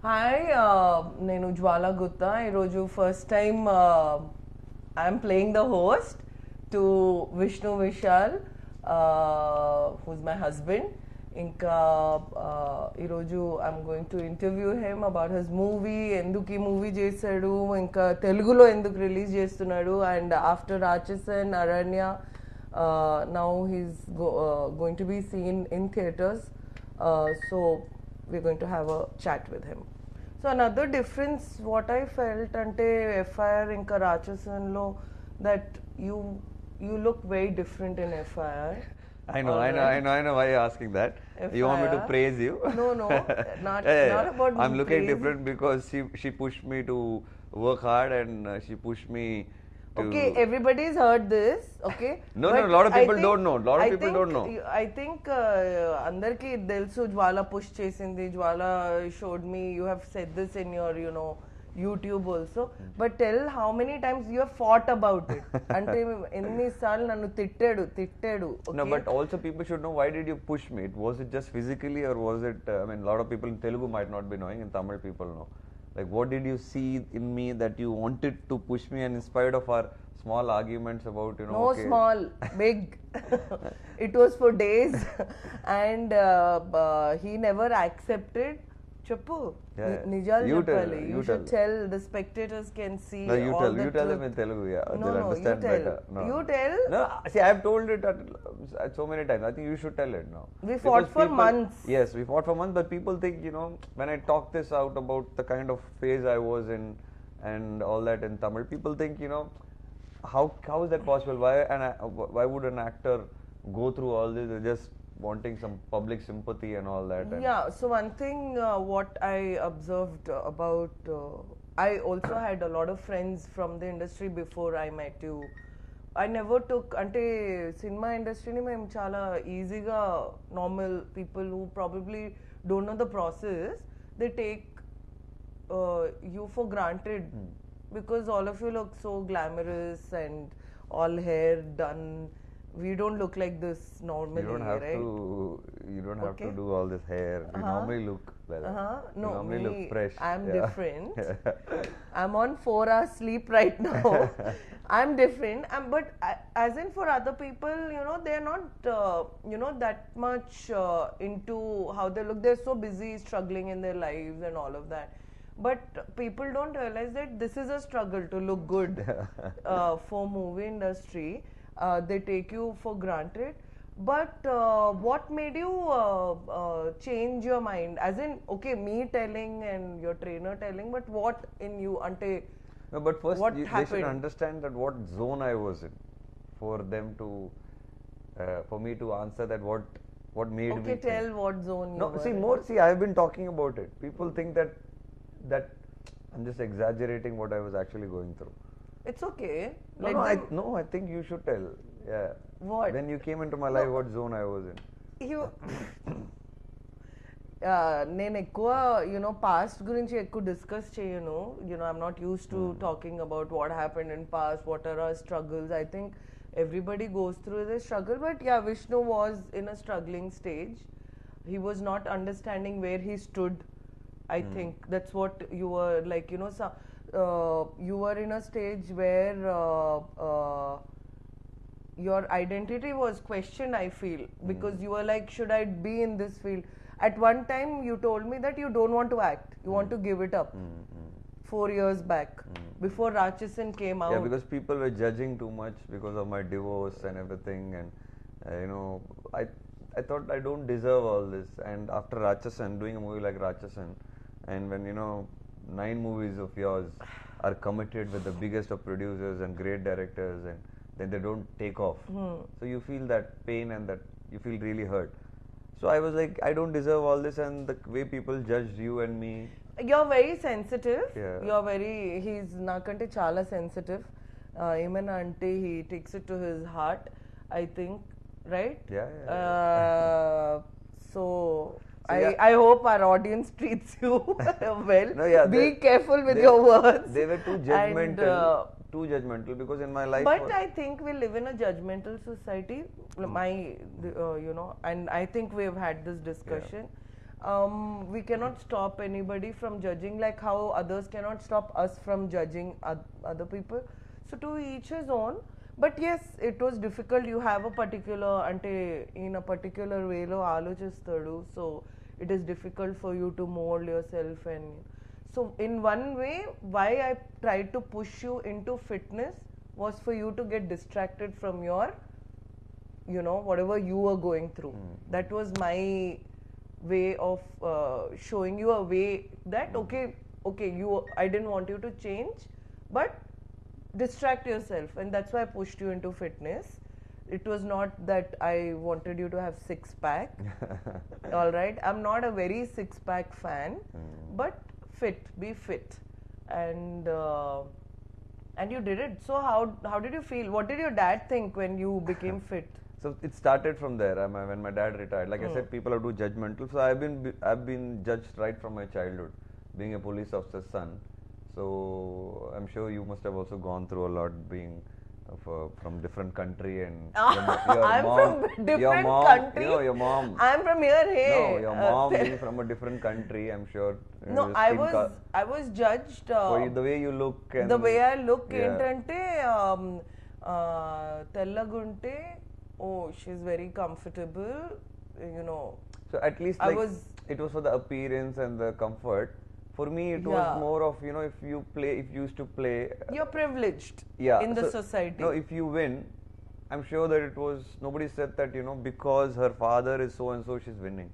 Hi, నేను జ్వాలా గుత్తా. ఈరోజు first time I'm playing the host to Vishnu Vishal, who's my husband. ఇంకా ఈరోజు I'm going to interview him about his movie, ఎందుకు ఈ movie చేశాడు, ఇంకా తెలుగులో ఎందుకు రిలీజ్ చేస్తున్నాడు, అండ్ ఆఫ్టర్ రాక్షసన్ అరణ్య now he's going to be seen in theaters. So we're going to have a chat with him. So another difference what I felt ante FIR inka Rachasan lo, that you look very different in FIR. I know why you're asking that. You want me to praise you? No, not about I'm looking praise. different because she pushed me to work hard and she pushed me to... Okay, everybody's heard this, okay? No, a lot of people don't know. I think andarki తెలుసు జ్వాలా push చేసింది, జ్వాలా showed me, you have said this in your, YouTube also. But tell how many times you have fought about it. అంటే ఎన్నిసార్లు నన్ను తిట్టాడు. No, but also people should know, why did you push me? Was it just physically, or was it, a lot of people in Telugu might not be knowing, in Tamil people know. Like, what did you see in me that you wanted to push me, and in spite of our small arguments about, No, okay. Small, big. It was for days. And he never accepted. Chappu. Nijal cheppali. You should tell. The spectators can see. No, all you tell them in Telugu, yeah. They'll understand you tell. better. No. You tell. No, see, I've told it so many times. I think you should tell it now. We fought for months. Yes, we fought for months, but people think, when I talk this out about the kind of phase I was in and all that in Tamil, people think, how is that possible? Why would an actor go through all this? They're just wanting some public sympathy and all that. Yeah, so one thing what I observed about, I also had a lot of friends from the industry before I met you. I never took, ante cinema industry ni మేము చాలా ఈజీగా normal people who probably don't know the process, they take you for granted because all of you look so glamorous and all hair done. We don't look like this normally, right? You don't have to do all this hair. You normally look like that. No, you normally look fresh. I'm different. I'm on 4 hours sleep right now. I'm different. But as in for other people, they're not, that much into how they look. They're so busy struggling in their lives and all of that. But people don't realize that this is a struggle to look good for movie industry. They take you for granted. But what made you change your mind? As in, okay, me telling and your trainer telling, but what in you? No, but first they should understand that what zone I was in for them to, for me to answer that what made me. Okay, tell what zone you were. See, I've been talking about it. People think that I'm just exaggerating what I was actually going through. It's okay. I think you should tell. Yeah. What? When you came into my life, what zone I was in? నేను ఎక్కువ past గురించి ఎక్కువ discuss చేయను. I'm not used to talking about what happened in past, what are our struggles. I think everybody goes through this struggle, but yeah, Vishnu was in a struggling stage. He was not understanding where he stood. I think that's what you were like, you were in a stage where your identity was questioned, I feel, because you were like, should I be in this field? At one time you told me that you don't want to act, you want to give it up. 4 years back, before Rachasan came out. Yeah, because people were judging too much because of my divorce and everything, and I thought I don't deserve all this. And after Rachasan, doing a movie like Rachasan, and when 9 movies of yours are committed with the biggest of producers and great directors, and then they don't take off, so you feel that pain and that you feel really hurt. So I was like, I don't deserve all this, and the way people judged you and me. You're very sensitive. Yeah. He's nakante chala sensitive. Even ante he takes it to his heart, I think, right? Yeah. So I hope our audience treats you well. No, yeah, be careful with your words. They were too judgmental. Too judgmental, because in my life. But I think we live in a judgmental society. And I think we've had this discussion. we cannot stop anybody from judging, like how others cannot stop us from judging other people. So to each his own. But yes, it was difficult. You have a particular, ante in a particular way lo alochistadu, so it is difficult for you to mold yourself. And so in one way, why I tried to push you into fitness was for you to get distracted from your, you know, whatever you were going through. That was my way of showing you a way that okay, I didn't want you to change, but distract yourself, and that's why I pushed you into fitness. It was not that I wanted you to have six pack. All right, I'm not a very six pack fan, but be fit, and you did it. So how did you feel? What did your dad think when you became fit? So it started from there. When my dad retired, like I said, people are too judgmental. So I've been judged right from my childhood, being a police officer's son. So I'm sure you must have also gone through a lot, being from different country, and I'm mom, from different country. You know, your mom. I'm from here. Hey, no, your mom being from a different country. I'm sure. No, I was judged. For the way you look. And the way I look, yeah. entante tellagunte. Oh, she's very comfortable. You know. So at least it was for the appearance and the comfort. For me, it was more of, you know, if you used to play. You're privileged in the society. No, if you win, I'm sure that it was, nobody said that, you know, because her father is so and so, she's winning.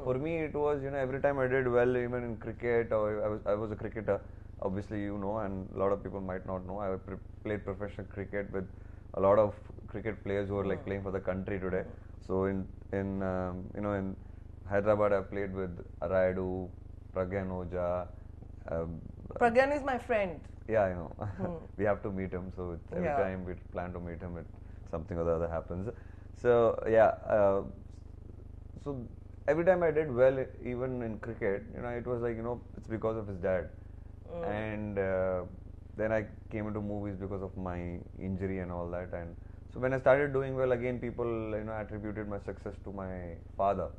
For me, it was, you know, every time I did well, even in cricket, or I was a cricketer, obviously, you know, and a lot of people might not know. I played professional cricket with a lot of cricket players who are like playing for the country today. So in you know, in Hyderabad, I played with Rayudu, Pragyan Oja. Pragyan is my friend. Yeah, I know. We have to meet him, so every time we plan to meet him, something or the other happens. So yeah, so every time I did well, even in cricket, you know, it was like, you know, it's because of his dad. And then I came into movies because of my injury and all that. And so when I started doing well again, people, you know, attributed my success to my father.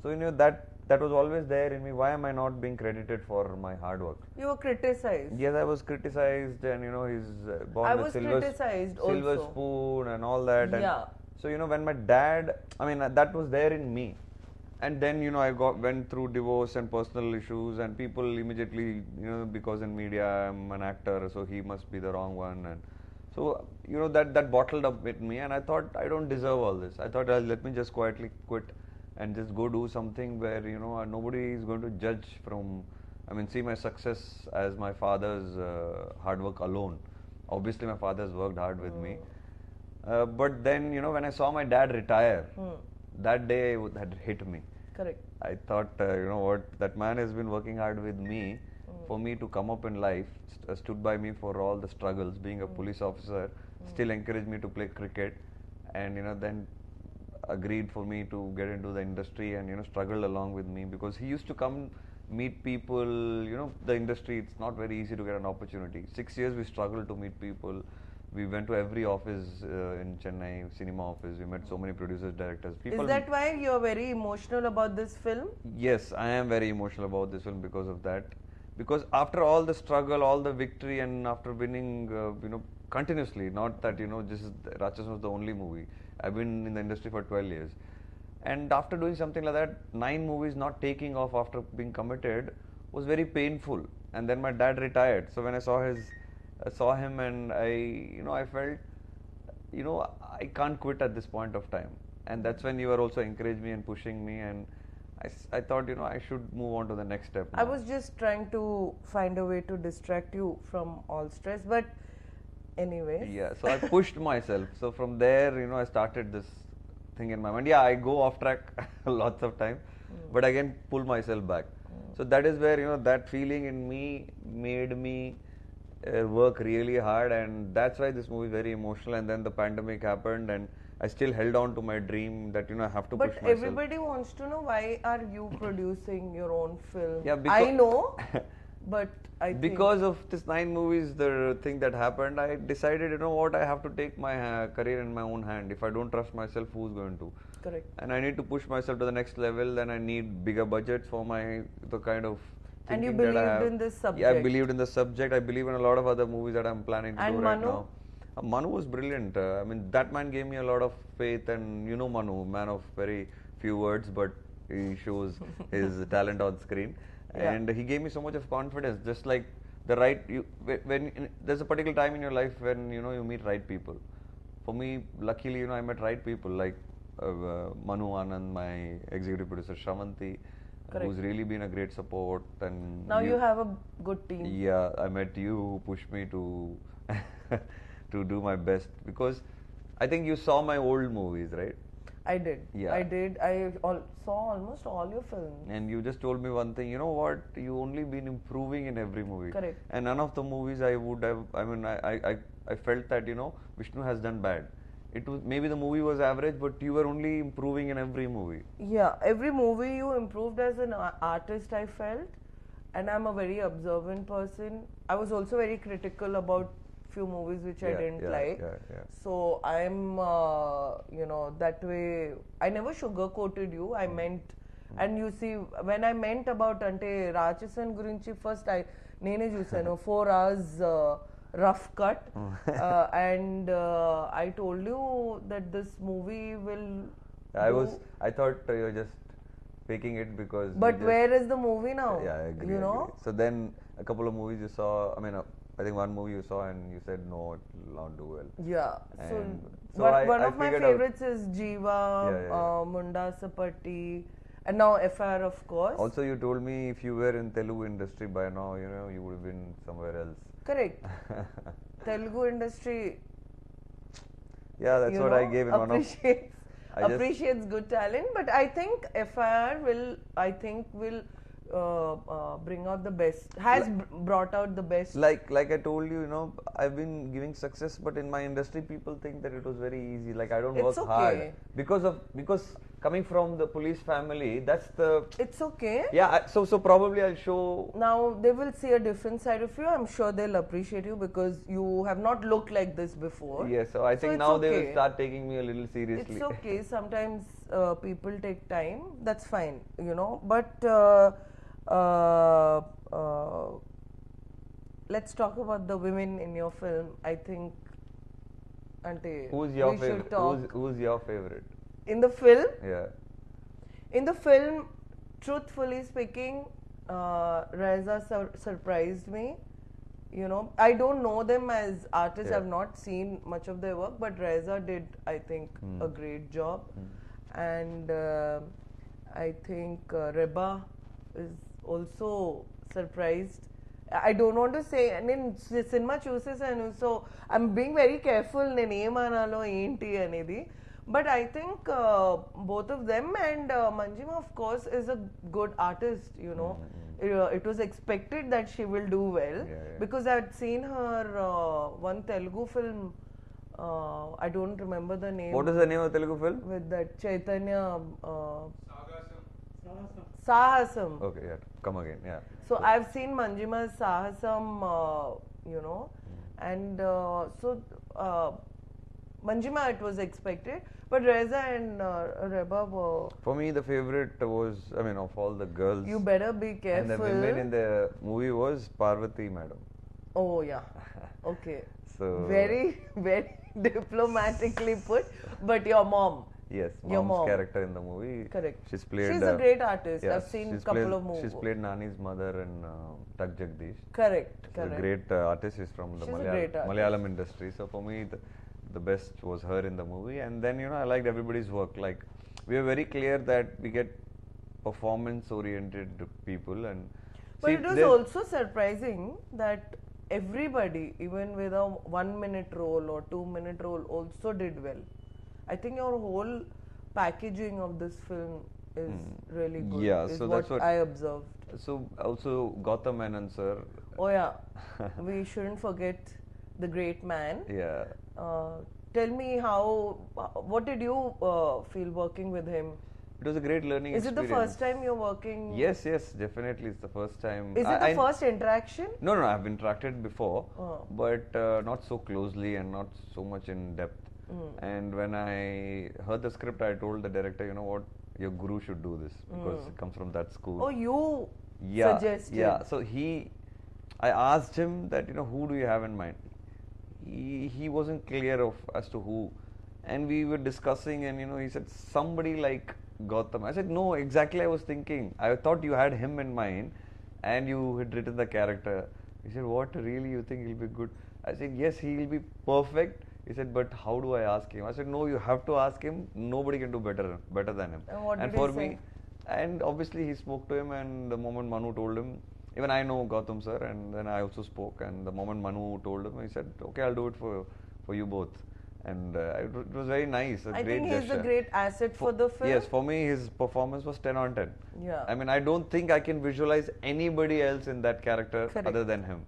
So, you know, that was always there in me. Why am I not being credited for my hard work? You were criticized. Yes, I was criticized, and you know, he's born with silver spoon and all that. And so, you know, when my dad, I mean, that was there in me. And then, you know, I went through divorce and personal issues, and people immediately, you know, because in media I'm an actor, so he must be the wrong one. And so, you know, that bottled up with me, and I thought I don't deserve all this. I thought, let me just quietly quit and just go do something where, you know, nobody is going to judge from, I mean, see my success as my father's hard work alone. Obviously, my father's worked hard with me. But then, you know, when I saw my dad retire, that day had hit me. Correct. I thought, you know what, that man has been working hard with me for me to come up in life, stood by me for all the struggles, being a police officer, still encouraged me to play cricket, and, you know, then agreed for me to get into the industry, and, you know, struggled along with me, because he used to come meet people, you know, the industry, it's not very easy to get an opportunity. 6 years we struggled to meet people. We went to every office in Chennai, cinema office. We met so many producers, directors. People. Is that why you're very emotional about this film? Yes, I am very emotional about this film because of that. Because after all the struggle, all the victory, and after winning, you know, continuously, not that, you know, Ratchasan was the only movie. I've been in the industry for 12 years. And after doing something like that, 9 movies not taking off after being committed was very painful. And then my dad retired. So when I saw him, and I felt, you know, I can't quit at this point of time. And that's when you were also encouraging me and pushing me, and I thought, you know, I should move on to the next step now. I was just trying to find a way to distract you from all stress, but anyway. Yeah, so I pushed myself. So from there, you know, I started this thing in my mind. Yeah, I go off track lots of time, but again pull myself back. So that is where, you know, that feeling in me made me work really hard, and that's why this movie is very emotional. And then the pandemic happened, and I still held on to my dream that, you know, I have to push myself. But everybody wants to know, why are you producing your own film? Yeah, I know, but I think because of this 9 movies, the thing that happened, I decided, you know what, I have to take my career in my own hand. If I don't trust myself, who's going to? Correct. and I need to push myself to the next level. Then I need bigger budgets for the kind of And you thinking that I believed have. in this Yeah, I subject. believed in the subject. I believe in a lot of other movies that I'm planning to And do right Manu? now. Manu was brilliant. I mean, that man gave me a lot of faith, and you know Manu, man of very few words, but he shows his talent on screen. Yeah. And he gave me so much of confidence. Just like the right, there's a particular time in your life when you know you meet right people. For me, luckily, you know, I met right people like Manu Anand, my executive producer Shravanti, who's really been a great support. And now you have a good team. Yeah, I met you who pushed me to to do my best, because I think you saw my old movies, right? I did. Yeah. I did. Saw almost all your films. And you just told me one thing, you know what, you only been improving in every movie. Correct. And none of the movies I would have, I felt that, you know, Vishnu has done bad. It was, maybe the movie was average, but you were only improving in every movie. Yeah, every movie you improved as an artist, I felt. And I'm a very observant person. I was also very critical about few movies which I didn't like. So I'm, you know, that way. I never sugarcoated you. I meant, and you see, when I meant about ante Rachasan gurinchi, first nene chusanu 4 hours rough cut, and I told you that this movie will. I thought you were just faking it because. But where is the movie now? Yeah, I agree. You know. So then a couple of movies you saw. I mean, I think one movie you saw and you said no, it will not do well. Yeah. And so one of my favorites is Jiva, Munda Sapatti, and now FR, of course. Also, you told me if you were in Telugu industry by now, you know, you would have been somewhere else. Correct. Telugu industry. Yeah, that's what I gave in one of. Appreciates good talent, but I think FIR will bring out the best. Brought out the best. Like I told you, you know, I've been giving success, but in my industry, people think that it was very easy. Like I don't work hard because coming from the police family, that's the. It's okay. Yeah. So probably I'll show. Now they will see a different side of you. I'm sure they'll appreciate you because you have not looked like this before. Yeah. So I think now they will start taking me a little seriously. It's okay. Sometimes people take time. That's fine. You know, but. Let's talk about the women in your film. I think, who's your favorite? Who's your favorite? In the film? Yeah. In the film, truthfully speaking, Reza surprised me. You know, I don't know them as artists. I've not seen much of their work, but Reza did, I think, a great job. And I think Reba is also surprised. I don't want to say, I mean, cinema chooses, and so I'm being very careful. But I think both of them, and Manjima, of course, is a good artist. You know, it was expected that she will do well because I had seen her one Telugu film. I don't remember the name. What is the name of the Telugu film? With that Chaitanya. Sahasam. Okay, yeah. Come again, yeah. So I've seen Manjima's Sahasam, you know, and so Manjima, it was expected, but Reza and Reba were. For me, the favorite was, I mean, of all the girls. You better be careful. And the women in the movie was Parvati, madam. Oh yeah, okay. So very, very diplomatically put, but your mom. Yes, mom's character in the movie. Correct. She's played. She's a great artist. Yes, I've seen a couple of movies. She's played Nani's mother in Tak Jagdish. Correct. She's a great artist. She's from the Malayalam industry. So for me, the best was her in the movie. And then, you know, I liked everybody's work. Like, we were very clear that we get performance-oriented people. But it was also surprising that everybody, even with a 1-minute role or 2-minute role, also did well. I think your whole packaging of this film is really good. Yeah, so that's what I observed. So also Gautam Menon sir. Oh yeah, we shouldn't forget the great man. Yeah. Tell me what did you feel working with him? It was a great learning experience. Is it the first time you're working? Yes, definitely. It's the first time. Is it the first interaction? No, I've interacted before, but not so closely and not so much in depth. And when I heard the script, I told the director, you know what, your guru should do this because it comes from that school. Oh, you suggested. Yeah, so I asked him that, you know, who do you have in mind? He wasn't clear of as to who, and we were discussing, and you know, he said somebody like Gautam. I said no, exactly. I was thinking. I thought you had him in mind, and you had written the character. He said, what, really, you think he'll be good? I said yes, he will be perfect. He said, but how do I ask him? I said no, you have to ask him. Nobody can do better than him. And what and did for he me, say? and obviously he spoke to him, and the moment Manu told him, even I know Gautam sir, and then I also spoke, and the moment Manu told him, he said, okay, I'll do it for you both. And it was very nice, I great think he's gesture. a great asset for the film. Yes, for me his performance was 10 on 10. Yeah. I mean, I don't think I can visualize anybody else in that character other than him.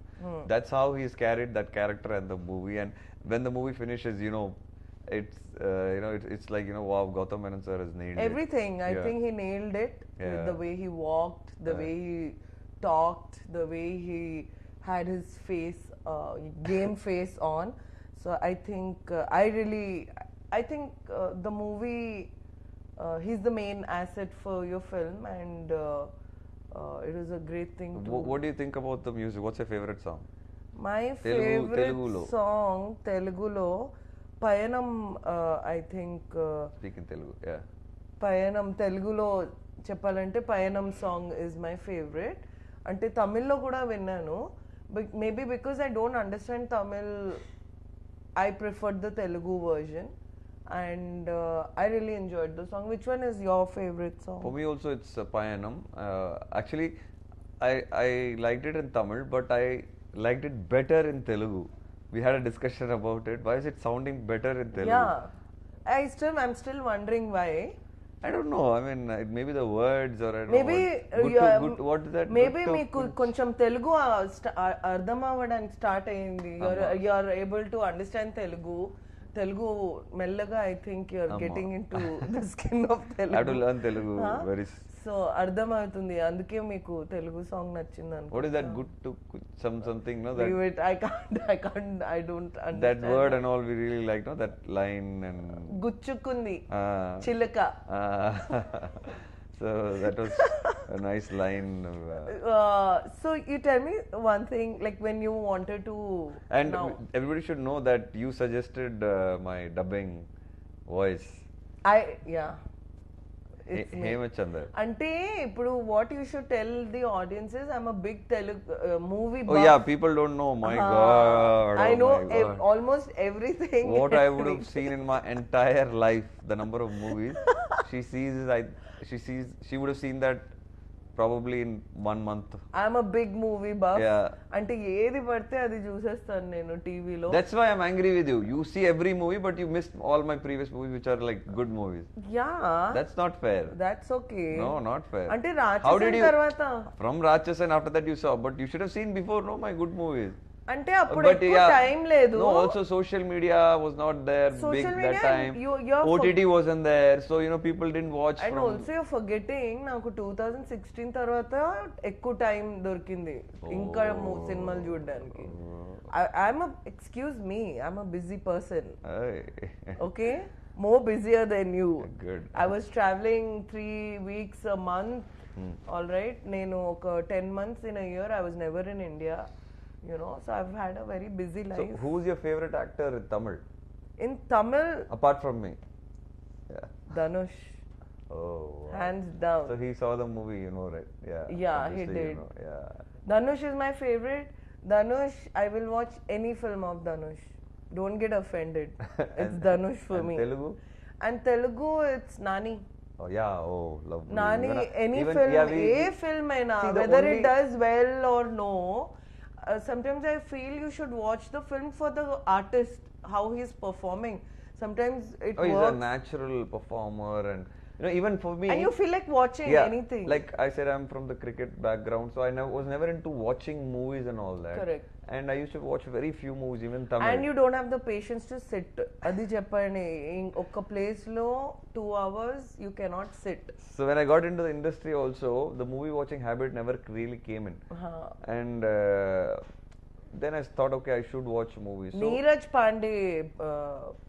That's how he's carried that character and the movie. And when the movie finishes, you know, it's like, you know, wow, Gautam Menon sir has nailed everything. it. I think he nailed it with the way he walked, the way he talked, the way he had his face, game face on. So I think the movie, he's the main asset for your film, and it was a great thing to. What do you think about the music? What's your favorite song? My favorite song, Telugulo, Payanam, I think. Speak in Telugu, yeah. Payanam, Telugulo చెప్పాలంటే Payanam song is my favorite. అంటే తమిళ్లో కూడా విన్నాను, but maybe because I don't understand Tamil, I preferred the Telugu version, and I really enjoyed the song. Which one is your favorite song? For me also it's Payanam. Actually, I liked it in Tamil, but I liked it better in Telugu. We had a discussion about it. Why is it sounding better in Telugu? Yeah, I'm still wondering why. I don't know. I mean, it may be the words, or I don't maybe know. What is that? Maybe మీకు కొంచెం తెలుగు అర్థం అవ్వడానికి start అయింది. You are able to understand Telugu మెల్లగా. I think you are getting into the skin of Telugu. I have to learn Telugu very. So అర్థం అవుతుంది, అందుకే మీకు తెలుగు సాంగ్ నచ్చింది అనుకో. What is that good to something, no? That leave it. I don't understand that word and all. We really like, no, that line and గుచ్చుకుంది చిలక. So that was a nice line. So you tell me one thing, like when you wanted to. And everybody should know that you suggested my dubbing voice. Hemachandar. అంటే ఇప్పుడు what you should tell the audience is, I'm a big Telugu movie buff. Oh yeah, people don't know. My God, I know almost everything. What I would have seen in my entire life, the number of movies she would have seen that probably in 1 month. I'm a big movie buff. Yeah. అంటే ఏది పడితే అది చూసేస్తాను నేను టీవీలో. That's why I'm angry with you. You see every movie, but you missed all my previous movies, which are like good movies. Yeah. That's not fair. That's okay. No, not fair. అంటే రాక్షసన్ తర్వాత. From Rachasan, after that you saw, but you should have seen before, no, my good movies. అంటే అప్పుడు ఎక్కువ time లేదు. No, also social media was not there big that time. OTT wasn't there, so you know people didn't watch. And also you're forgetting, నాకు 2016 తర్వాత ఎక్కువ time దొరికింది ఇంకా సినిమాలు చూడడానికి. Excuse me, I'm a busy person. Okay, more busier than you. Good. I was traveling 3 weeks a month. All right, నేను ఒక 10 months in a year I was never in India. You know, so I've had a very busy life. So who's your favorite actor in Tamil? In Tamil? Apart from me. Yeah. Dhanush. Oh. Wow. Hands down. So he saw the movie, you know, right? Yeah. Yeah, he did. You know, yeah. Dhanush is my favorite. Dhanush, I will watch any film of Dhanush. Don't get offended. It's Dhanush for me. Telugu? And Telugu, it's Nani. Oh yeah, oh, lovely. Nani, any film, film whether it does well or no. Sometimes I feel you should watch the film for the artist, how he's performing. Sometimes it works. He's a natural performer, and you know, even for me. And you feel like watching anything. Like I said, I'm from the cricket background, so I was never into watching movies and all that. Correct. And I used to watch very few movies, even Tamil. And you don't have the patience to sit. Adi cheppani, in oka place lo 2 hours you cannot sit. So when I got into the industry also, the movie watching habit never really came in. And then I thought, okay, I should watch movies. So, Neeraj Pandey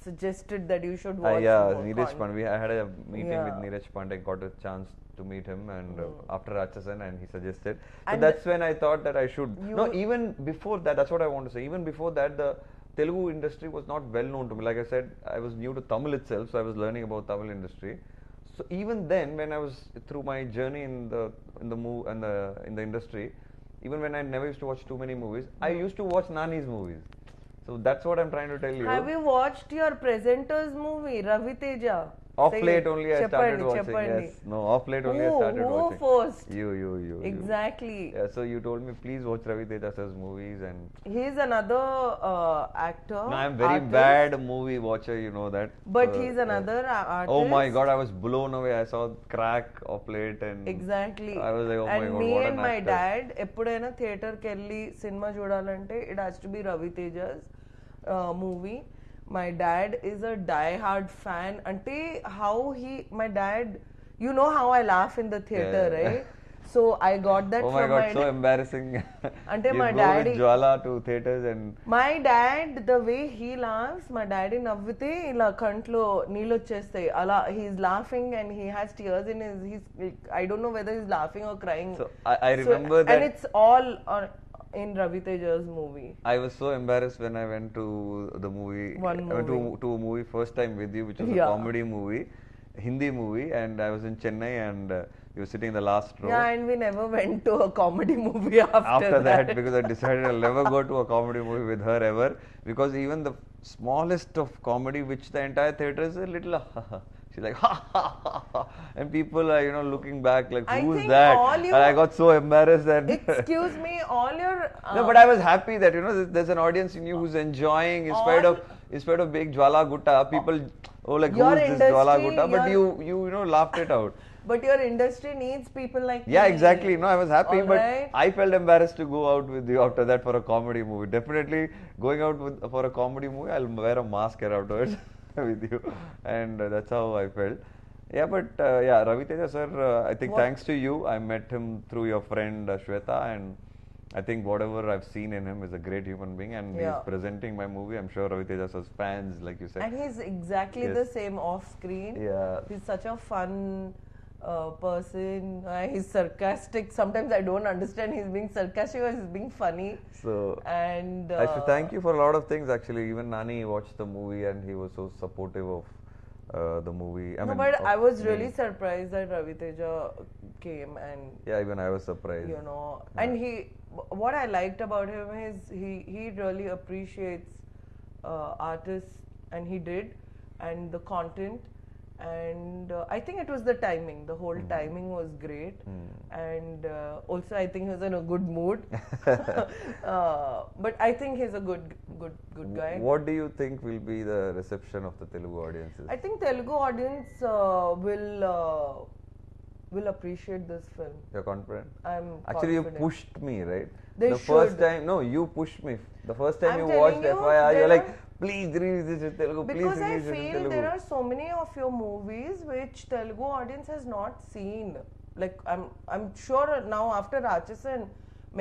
suggested that you should watch. yeah, more Neeraj Pandey. I had a meeting Yeah. with Neeraj Pandey, got a chance to meet him, and after Ratchasan, and he suggested. So And that's when I thought that I should. You- No, even before that, that's what I want to say. Even before that, the Telugu industry was not well known to me. Like I said, I was new to Tamil itself, so I was learning about Tamil industry. So even then, when I was through my journey in the industry, even when I never used to watch too many movies, I used to watch Nani's movies. So that's what I'm trying to tell you. Have you watched your presenter's movie, Ravi Teja? Off Say late it. only I started watching. Yes. No, off late only I started Who watching. forced? You. Exactly. Yeah, so you told me please watch Ravi Teja sir's movies, and He's another actor. no, I'm very artist, bad movie watcher, you know that. But he's another artist. Oh my God, I was blown away. I saw Crack off late, and Exactly. I was like, oh and my God, me what and an my actor. dad, ఎప్పుడైనా theatre కి వెళ్ళి cinema చూడాలంటే it has to be Ravi Teja's movie. My dad is a die-hard fan. Ante how my dad, you know how I laugh in the theater, Yeah. right? So I got that Oh my from God, my so embarrassing. Ante You my go daddy, with Jwala to theaters and my dad, the way he laughs, my daddy నవ్వితే ఇలా కంట్లో నీళ్ళు వచ్చేస్తాయి అలా he's laughing and he has tears in he's I don't know whether he's laughing or crying. so I remember that. And it's all in Ravi Teja's movie. I was so embarrassed when I went to the movie. One I went movie. to a movie first time with you, which was a Yeah. comedy movie, Hindi movie, and I was in Chennai, and you were sitting in the last row. Yeah, and we never went to a comedy movie after that, because I decided I'll never go to a comedy movie with her ever, because even the smallest of comedy, which the entire theater is a little she's like ha ha ha ha, and people are looking back like, I who's think that? all you- And I got so embarrassed that Excuse me, all your no, but I was happy that there's an audience in you who's enjoying in spite of being Jwalaa Gutta. People, oh, like Your who's this Jwalaa industry, Gutta? But you laughed it out. but your industry needs people like Yeah, me. exactly. No, I was happy, but Alright. I felt embarrassed to go out with you after that for a comedy movie. Definitely going out for a comedy movie, I'll wear a mask here afterwards with you, and that's how I felt. Yeah, but yeah, Ravi Teja sir, I think thanks to you, I met him through your friend Shweta, and I think whatever I've seen in him is a great human being, and Yeah. he's presenting my movie. I'm sure Ravi Teja sir's fans, like you said. And he's exactly Yes. the same off screen. Yeah. He's such a fun person. He's sarcastic. Sometimes I don't understand he's being sarcastic or he's being funny. So And I should thank you for a lot of things actually. Even Nani watched the movie and he was so supportive of the movie. but I was me. really surprised that Ravi Teja came, and Yeah, even I was surprised. and what I liked about him is he really appreciates artists, and he did, and the content, and I think it was the timing. The whole timing was great, and also I think he was in a good mood. But I think he's a good guy. What do you think will be the reception of the Telugu audiences? I think Telugu audience will appreciate this film. You're confident? I'm Actually, confident. you pushed me, right? They the first should. time, no, you pushed me. The first time I'm you telling watched you, FIR, you're there like, are- please release this in Telugu, please Because I release it in feel Telugu. there are so many of your movies which Telugu audience has not seen. Like I'm sure now after Ratchasan,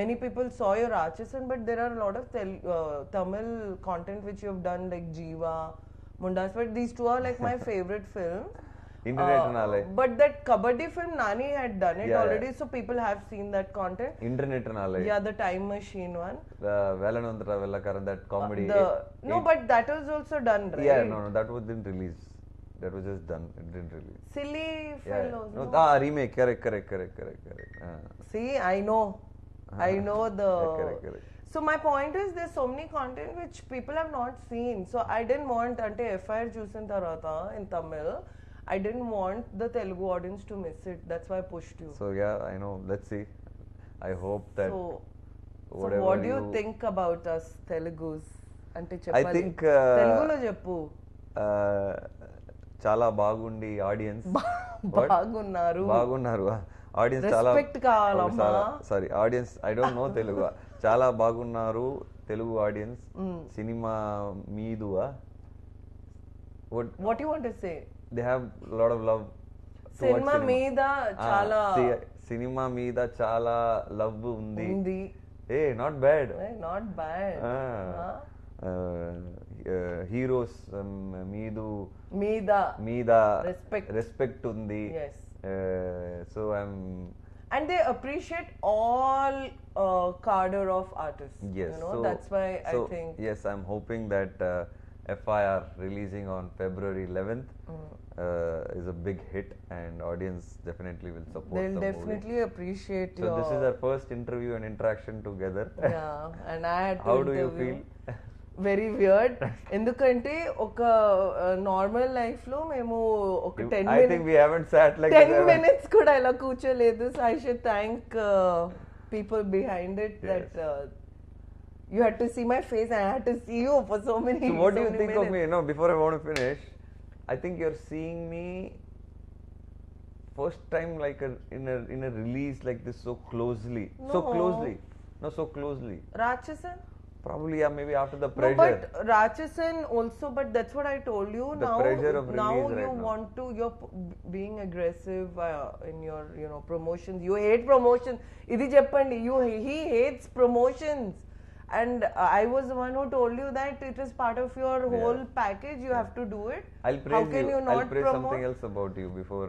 many people saw your Ratchasan, but there are a lot of Tamil content which you have done, like Jiva, Mundas. But these two are like my favorite films. Internet nale. But that Kabaddi film, Nani had done it Yeah, already, yeah. so people have seen that content. Internet nale. Yeah, the time machine one. The Velanandra Vellakaran, that comedy. But that was also done, right? Yeah, no, that was didn't release. That was just done. It didn't release. Silly Yeah. fellows. No, no? remake. Correct. See, I know the. Correct. So my point is, there's so many content which people have not seen. So I didn't want ante FIR chusin tarvata in Tamil. I didn't want the Telugu audience to miss it. That's why I pushed you. So yeah, I know. Let's see. I hope that So whatever what do you think about us Telugus? Ante I cheppali. think Telugulo cheppu. చాలా బాగుంది audience బాగున్నారు audience చాలా Respect కావాలమ్మా. Sorry audience I don't know Telugu చాలా బాగున్నారు Telugu audience cinema మీదు What you want to say? They have lot of love cinema మీద చాలా సినిమా మీద చాలా లవ్ ఉంది ఉంది. Hey, not bad. Not bad. Heroes, Meedu. Meeda. Respect undi. Yes. So I'm. And they appreciate all cadre of artists. Yes. You know, so, that's why I so, think. Yes, I'm hoping that FIR releasing on February 11th is a big hit, and audience definitely will support They'll the definitely movie. appreciate So this is our first interview and interaction together. Yeah, and I had to How do you interview. feel? Very weird ఎందుకంటే ఒక normal life లో మేము ఒక 10 minutes కూడా ఇలా కూర్చోలేదు. So I should thank people behind it that you had to see my face and I had to see you for so many So what do you think minutes. of me? No, before I want to finish, I think you're seeing me first time like in a release like this so closely. No. So closely. No, so closely. Rachasan? Probably, yeah, maybe after the pressure. No, but Rachasan also, but that's what I told you. The pressure of release now right you now. want to, you're being aggressive in your, promotions. You hate promotions. Idi cheppandi. He hates promotions. And I was the one who told you that it is part of your whole package. You have to do it. I'll praise How can you not I'll praise promote? something else about you before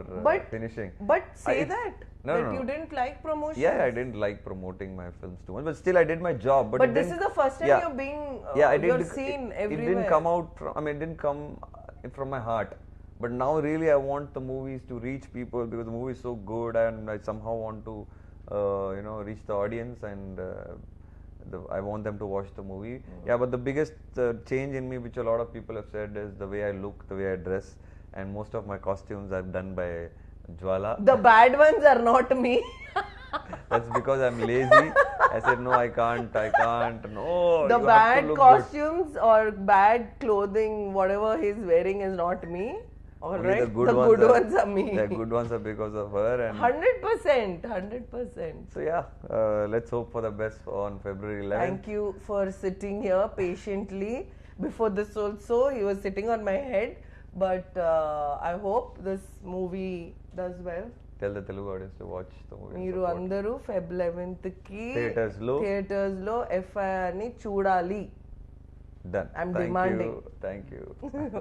finishing. But say that. No. You didn't like promotions. Yeah, I didn't like promoting my films too much, but still I did my job. But this is the first time you're being, you're seen everywhere. It didn't come out from, it didn't come from my heart. But now really I want the movies to reach people because the movie is so good, and I somehow want to, reach the audience, and I want them to watch the movie. Yeah, but the biggest change in me, which a lot of people have said, is the way I look, the way I dress, and most of my costumes are done by Jwala. The bad ones are not me. That's because I'm lazy. I said no, I can't. No. The bad costumes or bad clothing, whatever he's wearing, is not me. All right. The good ones are me. The good ones are because of her. And 100%. So yeah, let's hope for the best on February 11th. Thank you for sitting here patiently. Before this also, he was sitting on my head. But I hope this movie does well. Tell the Telugu audience to watch the movie. మీరు అందరూ Feb 11th కి theaters లో FIR ని చూడాలి. Done. I'm demanding. Thank you.